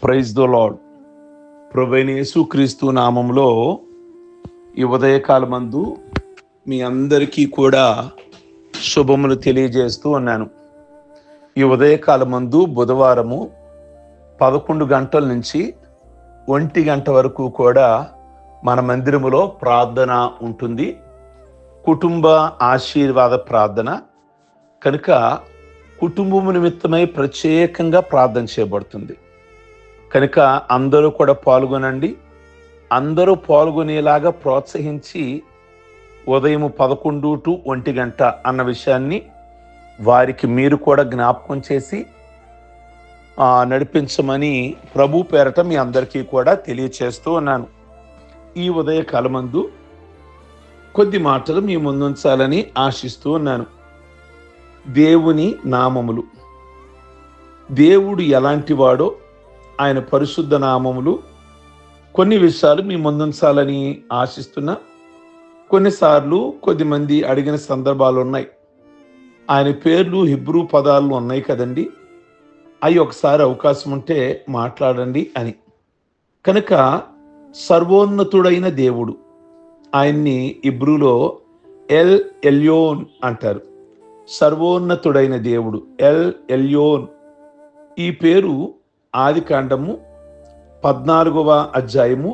Praise the lord. ప్రభువైన యేసుక్రీస్తు నామములో ఈ ఉదయకాలమందు మీ అందరికీ కూడా శుభములు తెలియజేస్తూ ఉన్నాను. ఈ ఉదయకాలమందు బుధవారము 11 గంటల నుంచి 1 గంట వరకు కూడా మన మందిరములో ప్రార్థన ఉంటుంది. కుటుంబ ఆశీర్వాద ప్రార్థన కనుక కుటుంబము నిమిత్తమై ప్రత్యేకంగా ప్రార్థన చేయబడుతుంది. కనుక అందరూ కూడా పాల్గొనండి. అందరూ పాల్గొనేలాగా ప్రోత్సహించి ఉదయం 11 to 1 గంట అన్న విషయాన్ని వారికి మీరు కూడా జ్ఞాపకం చేసి నడిపించమని ప్రభు పేరట మీ అందరికీ కూడా తెలియచేస్తూ ఉన్నాను. ఈ ఉదయకాలమందు కొద్ది మాటలు మీ ముందుంచాలని ఆశిస్తూ ఉన్నాను. దేవుని నామములు. దేవుడు ఎలాంటి వాడో, ఆయన పరిశుద్ధ నామములు కొన్ని విషయాలు మీ ముందుంచాలని ఆశిస్తున్నా. కొన్నిసార్లు కొద్దిమంది అడిగిన సందర్భాలు ఉన్నాయి. ఆయన పేర్లు హీబ్రూ పదాలు ఉన్నాయి కదండి, అవి ఒకసారి అవకాశం ఉంటే మాట్లాడండి అని. కనుక సర్వోన్నతుడైన దేవుడు, ఆయన్ని హీబ్రూలో ఎల్ ఎల్యోన్ అంటారు. సర్వోన్నతుడైన దేవుడు ఎల్ ఎల్యోన్. ఈ పేరు ఆదికాండము 14వ అధ్యాయము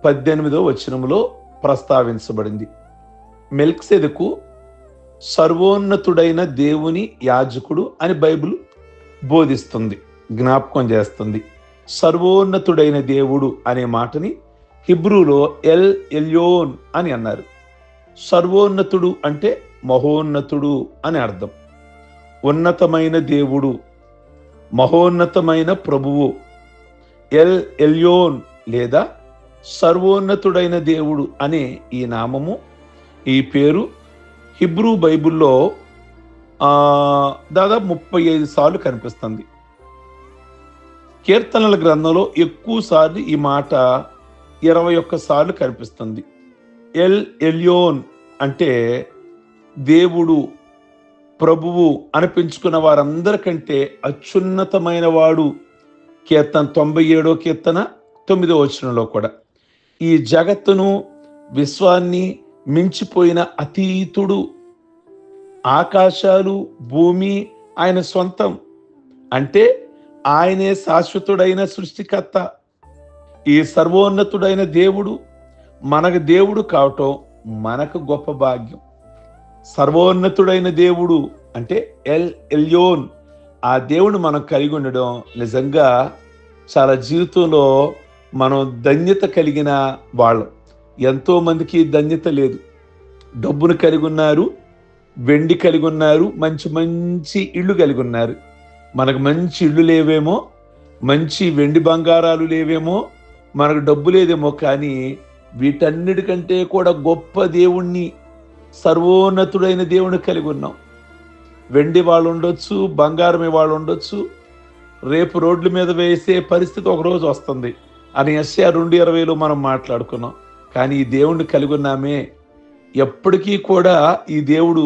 18వ వచనములో ప్రస్తావించబడింది. మెల్కిసెదెకు సర్వోన్నతుడైన దేవుని యాజకుడు అని బైబిల్ బోధిస్తుంది, జ్ఞాపకం చేస్తుంది. సర్వోన్నతుడైన దేవుడు అనే మాటని హీబ్రూలో ఎల్ ఎల్యోన్ అని అన్నారు. సర్వోన్నతుడు అంటే మహోన్నతుడు అని అర్థం. ఉన్నతమైన దేవుడు, మహోన్నతమైన ప్రభువు. ఎల్ ఎల్యోన్ లేదా సర్వోన్నతుడైన దేవుడు అనే ఈ నామము, ఈ పేరు హీబ్రూ బైబిల్లో దాదాపు 35 సార్లు కనిపిస్తుంది. కీర్తనల గ్రంథంలో ఎక్కువ సార్లు ఈ మాట 21 సార్లు కనిపిస్తుంది. ఎల్ ఎల్యోన్ అంటే దేవుడు, ప్రభువు అనిపించుకున్న వారందరికంటే అత్యున్నతమైన వాడు. కీర్తన 97వ కీర్తన 9వ వచనంలో కూడా ఈ జగత్తును విశ్వాన్ని మించిపోయిన అతీతుడు, ఆకాశాలు భూమి ఆయన సొంతం అంటే ఆయనే శాశ్వతుడైన సృష్టికర్త. ఈ సర్వోన్నతుడైన దేవుడు మనకు దేవుడు కావటం మనకు గొప్ప భాగ్యం. సర్వోన్నతుడైన దేవుడు అంటే ఎల్ ఎల్యోన్, ఆ దేవుడు మనం కలిగి ఉండడం నిజంగా చాలా జీవితంలో మనం ధన్యత కలిగిన వాళ్ళం. ఎంతో మందికి ధన్యత లేదు. డబ్బును కలిగి ఉన్నారు, వెండి కలిగి ఉన్నారు, మంచి మంచి ఇళ్ళు కలిగి ఉన్నారు. మనకు మంచి ఇళ్ళు లేవేమో, మంచి వెండి బంగారాలు లేవేమో, మనకు డబ్బు లేదేమో, కానీ వీటన్నిటికంటే కూడా గొప్ప దేవుణ్ణి, సర్వోన్నతుడైన దేవుని కలిగి ఉన్నాం. వెండి వాళ్ళు ఉండొచ్చు, బంగారం వాళ్ళు ఉండొచ్చు, రేపు రోడ్ల మీద వేసే పరిస్థితి ఒకరోజు వస్తుంది అని యెషయా 2:20లో మనం మాట్లాడుకున్నాం. కానీ ఈ దేవుణ్ణి కలిగి ఉన్నామే. ఎప్పటికీ కూడా ఈ దేవుడు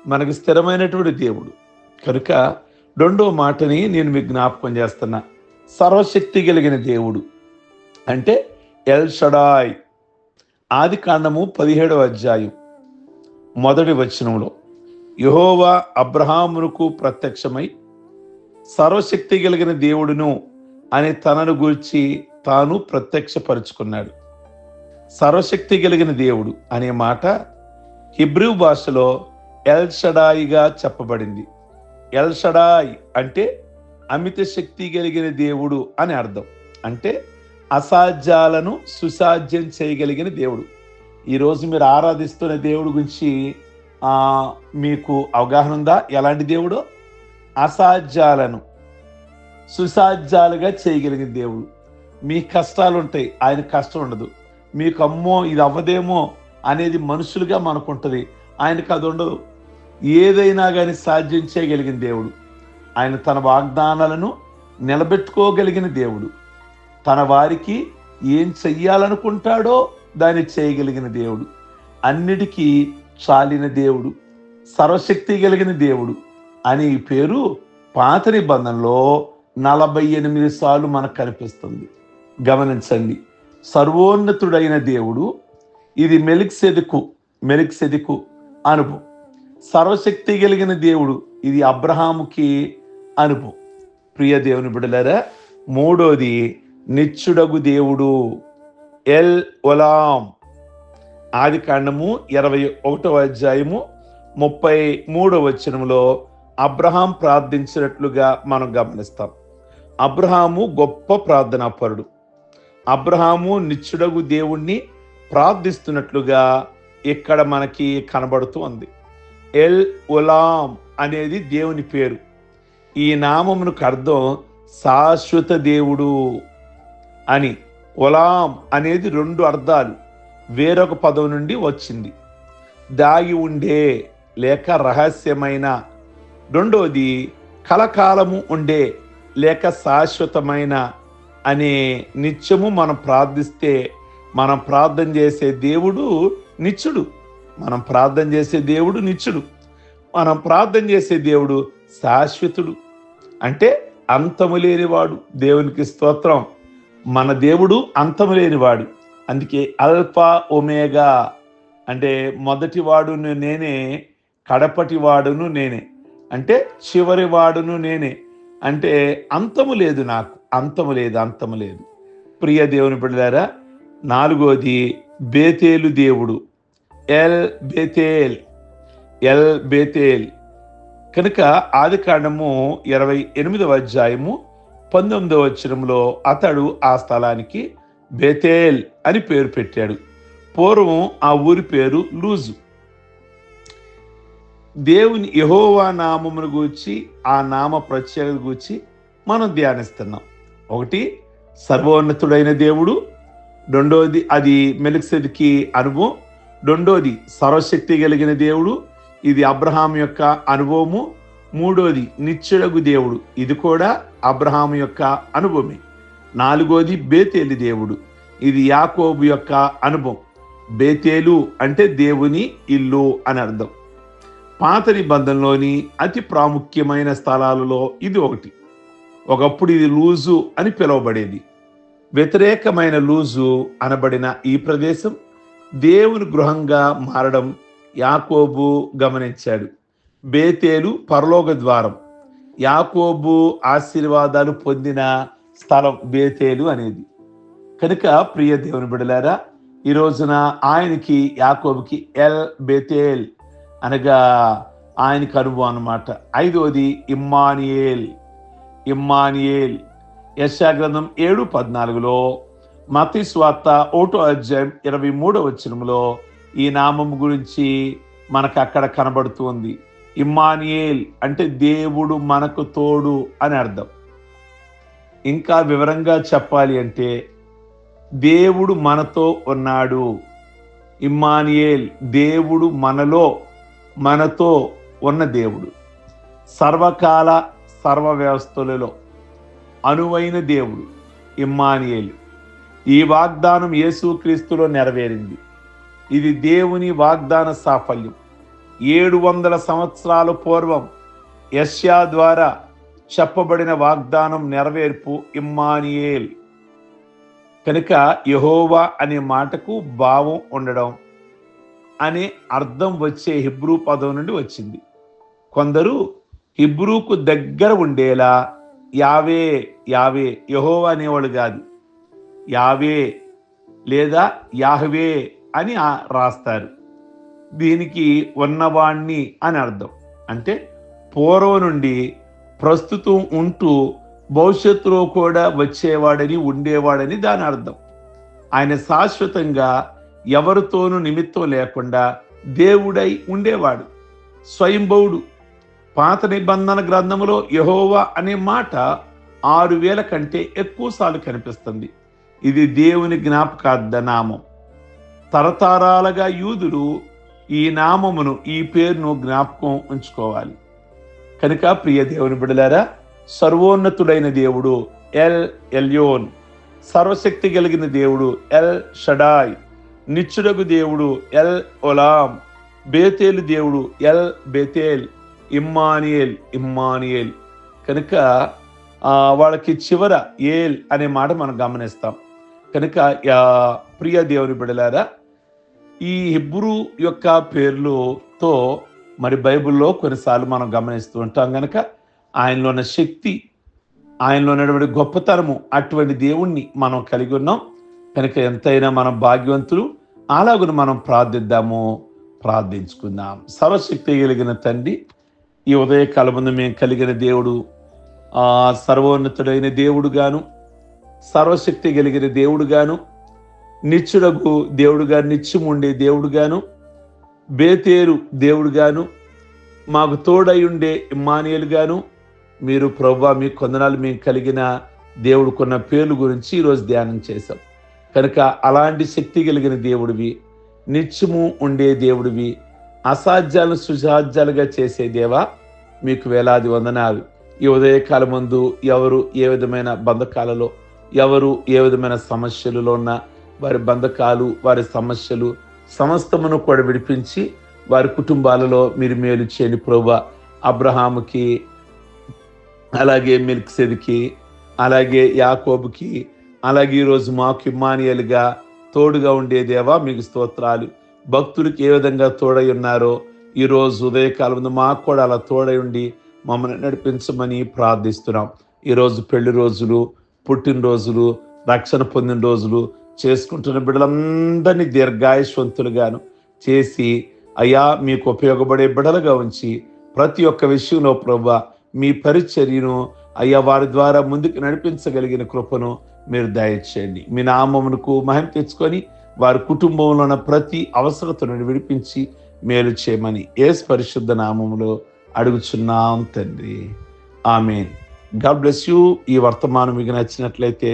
మనకు స్థిరమైనటువంటి దేవుడు. కనుక రెండో మాటని నేను మీకు జ్ఞాపకం చేస్తున్నా. సర్వశక్తి కలిగిన దేవుడు అంటే ఎల్ షడాయ్. ఆదికాండము 17వ అధ్యాయం 1వ వచనంలో యెహోవా అబ్రహామునకు ప్రత్యక్షమై సర్వశక్తి కలిగిన దేవుడును అని తనను గూర్చి తాను ప్రత్యక్షపరుచుకున్నాడు. సర్వశక్తి కలిగిన దేవుడు అనే మాట హీబ్రూ భాషలో ఎల్ షడాయిగా చెప్పబడింది. ఎల్ షడాయ్ అంటే అమిత శక్తి కలిగిన దేవుడు అని అర్థం. అంటే అసాధ్యాలను సుసాధ్యం చేయగలిగిన దేవుడు. ఈరోజు మీరు ఆరాధిస్తున్న దేవుడి గురించి మీకు అవగాహన ఉందా? ఎలాంటి దేవుడు? అసాధ్యాలను సుసాధ్యాలుగా చేయగలిగిన దేవుడు. మీ కష్టాలు ఉంటాయి, ఆయన కష్టం ఉండదు. మీకు అమ్మో ఇది అవ్వదేమో అనేది మనుషులుగా మనకుంటుంది, ఆయనకు అది ఉండదు. ఏదైనా కానీ సాధ్యం చేయగలిగిన దేవుడు. ఆయన తన వాగ్దానాలను నిలబెట్టుకోగలిగిన దేవుడు. తన వారికి ఏం చెయ్యాలనుకుంటాడో దాన్ని చేయగలిగిన దేవుడు. అన్నిటికీ చాలిన దేవుడు, సర్వశక్తి కలిగిన దేవుడు అని ఈ పేరు పాత నిబంధనలో 48 సార్లు మనకు కనిపిస్తుంది. గమనించండి, సర్వోన్నతుడైన దేవుడు, ఇది మెలిక్సెదెకు అనుభవం. సర్వశక్తి కలిగిన దేవుడు, ఇది అబ్రహాముకి అనుభవం. ప్రియ దేవుని బిడ్డలారా, మూడోది నిత్యుడగు దేవుడు, ఎల్ ఒలాం. ఆది కాండము 21వ అధ్యాయము 33వ వచనంలో అబ్రహాం ప్రార్థించినట్లుగా మనం గమనిస్తాం. అబ్రహాము గొప్ప ప్రార్థనాపరుడు. అబ్రహాము నిత్యుడగు దేవుణ్ణి ప్రార్థిస్తున్నట్లుగా ఇక్కడ మనకి కనబడుతూ ఉంది. ఎల్ ఒలాం అనేది దేవుని పేరు. ఈ నామమునకు అర్థం శాశ్వత దేవుడు అని. ఒలాం అనేది 2 అర్థాలు వేరొక పదం నుండి వచ్చింది. దాగి ఉండే లేక రహస్యమైన, రెండోది కలకాలము ఉండే లేక శాశ్వతమైన అనే. నిత్యము మనం ప్రార్థిస్తే మనం ప్రార్థన చేసే దేవుడు నిత్యుడు. మనం ప్రార్థన చేసే దేవుడు నిత్యుడు. మనం ప్రార్థన చేసే దేవుడు శాశ్వతుడు, అంటే అంతము లేనివాడు. దేవునికి స్తోత్రం. మన దేవుడు అంతము లేనివాడు. అందుకే అల్ఫా ఒమేగా అంటే మొదటి వాడును నేనే, కడపటి వాడును నేనే, అంటే చివరి వాడును నేనే, అంటే అంతము లేదు, నాకు అంతము లేదు. ప్రియ దేవుని బిడ్డలారా, నాలుగోది బేతేలు దేవుడు, ఎల్ బేతేల్. కనుక ఆది కాండము 28వ అధ్యాయము 19వ వచనంలో అతడు ఆ స్థలానికి బేతేల్ అని పేరు పెట్టాడు. పూర్వం ఆ ఊరి పేరు లూజు. దేవుని యెహోవా నామమును గూర్చి, ఆ నామ ప్రత్యేకత గూర్చి మనం ధ్యానిస్తున్నాం. ఒకటి సర్వోన్నతుడైన దేవుడు, రెండోది అది మెలిక్సెదెకు అనుభవం, రెండోది సర్వశక్తి కలిగిన దేవుడు, ఇది అబ్రహాం యొక్క అనుభవము, మూడోది నిత్యుడగు దేవుడు, ఇది కూడా అబ్రహాం యొక్క అనుభవమే, నాలుగోది బేతేలు దేవుడు, ఇది యాకోబు యొక్క అనుభవం. బేతేలు అంటే దేవుని ఇల్లు అని అర్థం. పాత నిబంధనలోని అతి ప్రాముఖ్యమైన స్థలాలలో ఇది ఒకటి. ఒకప్పుడు ఇది లూజు అని పిలువబడేది. వ్యతిరేకమైన లూజు అనబడిన ఈ ప్రదేశం దేవుని గృహంగా మారడం యాకోబు గమనించాడు. బేతేలు పరలోక ద్వారం. యాకోబు ఆశీర్వాదాలు పొందిన స్థలం బేతేలు అనేది. కనుక ప్రియ దేవుని బిడ్డలారా, ఈ రోజున ఆయనకి యాకోబుకి ఎల్ బేతేల్ అనగా ఆయనకి అనుభవం అన్నమాట. ఐదవది ఇమ్మానియేల్. యెషయా గ్రంథం 7:14లో, మత్తయి సువార్త 1వ అధ్యాయం 23వ వచనంలో ఈ నామం గురించి మనకు అక్కడ కనబడుతుంది. ఇమ్మానియేల్ అంటే దేవుడు మనకు తోడు అని అర్థం. ఇంకా వివరంగా చెప్పాలి అంటే దేవుడు మనతో ఉన్నాడు. ఇమ్మానియేల్, దేవుడు మనతో ఉన్న దేవుడు. సర్వకాల సర్వ వ్యవస్థలలో అనువైన దేవుడు ఇమ్మానియేల్. ఈ వాగ్దానం యేసుక్రీస్తులో నెరవేరింది. ఇది దేవుని వాగ్దాన సాఫల్యం. 700 సంవత్సరాల పూర్వం యెషయా ద్వారా చెప్పబడిన వాగ్దానం నెరవేర్పు ఇమ్మానియేల్. కనుక యెహోవా అనే మాటకు భావం ఉండడం అనే అర్థం వచ్చే హిబ్రూ పదం నుండి వచ్చింది. కొందరు హిబ్రూకు దగ్గర ఉండేలా యావే యెహోవా అనేవాడు కాదు, యావే లేదా యాహ్వే అని రాస్తారు. దీనికి ఉన్నవాణ్ణి అని అర్థం. అంటే పూర్వం నుండి ప్రస్తుతం ఉంటూ భవిష్యత్తులో కూడా వచ్చేవాడని ఉండేవాడని దాని అర్థం. ఆయన శాశ్వతంగా ఎవరితోనూ నిమిత్తం లేకుండా దేవుడై ఉండేవాడు, స్వయంభవుడు. పాత నిబంధన గ్రంథంలో యెహోవా అనే మాట 6000 కంటే ఎక్కువ సార్లు కనిపిస్తుంది. ఇది దేవుని జ్ఞాపకార్థ నామం. తరతరాలుగా యూదులు ఈ నామమును, ఈ పేరును జ్ఞాపకం ఉంచుకోవాలి. కనుక ప్రియ దేవుని బిడ్డలారా, సర్వోన్నతుడైన దేవుడు ఎల్ ఎల్యోన్, సర్వశక్తి కలిగిన దేవుడు ఎల్ షడాయ్, నిత్యుడగు దేవుడు ఎల్ ఒలాం, బేతేలు దేవుడు ఎల్ బేతేల్, ఇమ్మానియేల్. కనుక వాళ్ళకి చివర ఏల్ అనే మాట మనం గమనిస్తాం. కనుక ప్రియ దేవుని బిడ్డలారా, ఈ హెబ్రూ యొక్క పేర్లతో మరి బైబిల్లో కొన్నిసార్లు మనం గమనిస్తూ ఉంటాం. కనుక ఆయనలో ఉన్న శక్తి, ఆయనలో ఉన్నటువంటి గొప్పతనము, అటువంటి దేవుణ్ణి మనం కలిగి ఉన్నాం. కనుక ఎంతైనా మనం భాగ్యవంతులు. అలాగును మనం ప్రార్థించుకుందాం. సర్వశక్తి కలిగిన తండ్రి, ఈ ఉదయకాలం ముందు మేము కలిగిన దేవుడు సర్వోన్నతుడైన దేవుడు గాను, సర్వశక్తి కలిగిన దేవుడు గాను, నిత్యుడగు దేవుడు గాను, నిత్యము ఉండే దేవుడు గాను, బేతేరు దేవుడు గాను, మాకు తోడై ఉండే ఇమ్మానుయేలు గాను మీరు ప్రభువా, మీ కొందనాలు మేము కలిగిన దేవుడుకున్న పేర్ల గురించి ఈరోజు ధ్యానం చేశాం. కనుక అలాంటి శక్తి కలిగిన దేవుడివి, నిత్యము ఉండే దేవుడివి, అసాధ్యాలను సుసాధ్యాలుగా చేసే దేవా, మీకు వేలాది వందనాలు. ఈ ఉదయకాలం ముందు ఎవరు ఏ విధమైన బంధకాలలో, ఎవరు ఏ విధమైన సమస్యలలో ఉన్న వారి బంధకాలు, వారి సమస్యలు సమస్తమును కూడా విడిపించి వారి కుటుంబాలలో మీరు మేలు చేయని ప్రభువా. అబ్రహాముకి, అలాగే మెల్కిసెదెకి, అలాగే యాకోబుకి, అలాగే ఈరోజు మాకు ఇమ్మానుయేలుగా తోడుగా ఉండే దేవా మీకు స్తోత్రాలు. భక్తులకు ఏ విధంగా తోడై ఉన్నారో ఈరోజు ఉదయకాలం ముందు మాకు కూడా అలా తోడై ఉండి మమ్మల్ని నడిపించమని ప్రార్థిస్తున్నాం. ఈరోజు పెళ్లి రోజులు, పుట్టినరోజులు, రక్షణ పొందిన రోజులు చేసుకుంటున్న బిడ్డలందరినీ దీర్ఘాయుష్వంతులుగాను చేసి అయ్యా మీకు ఉపయోగపడే బిడ్డలుగా ఉంచి ప్రతి ఒక్క విషయంలో ప్రభువా మీ పరిచర్యను అయ్యా వారి ద్వారా ముందుకు నడిపించగలిగిన కృపను మీరు దయచేయండి. మీ నామమునకు మహిమ తెచ్చుకొని వారి కుటుంబంలో ఉన్న ప్రతి అవసరతను విడిపించి మేలు చేయమని యేసు పరిశుద్ధ నామములో అడుగుచున్నాం తండ్రి. ఆమేన్. God bless you. ఈ వర్తమానం మీకు నచ్చినట్లయితే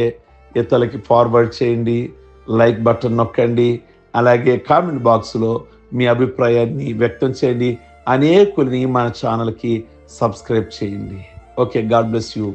ఇతరులకి ఫార్వర్డ్ చేయండి, లైక్ బటన్ నొక్కండి, అలాగే కామెంట్ బాక్స్లో మీ అభిప్రాయాన్ని వ్యక్తం చేయండి. అనేకుల్ని మన ఛానల్కి సబ్స్క్రైబ్ చేయండి. Okay, God bless you.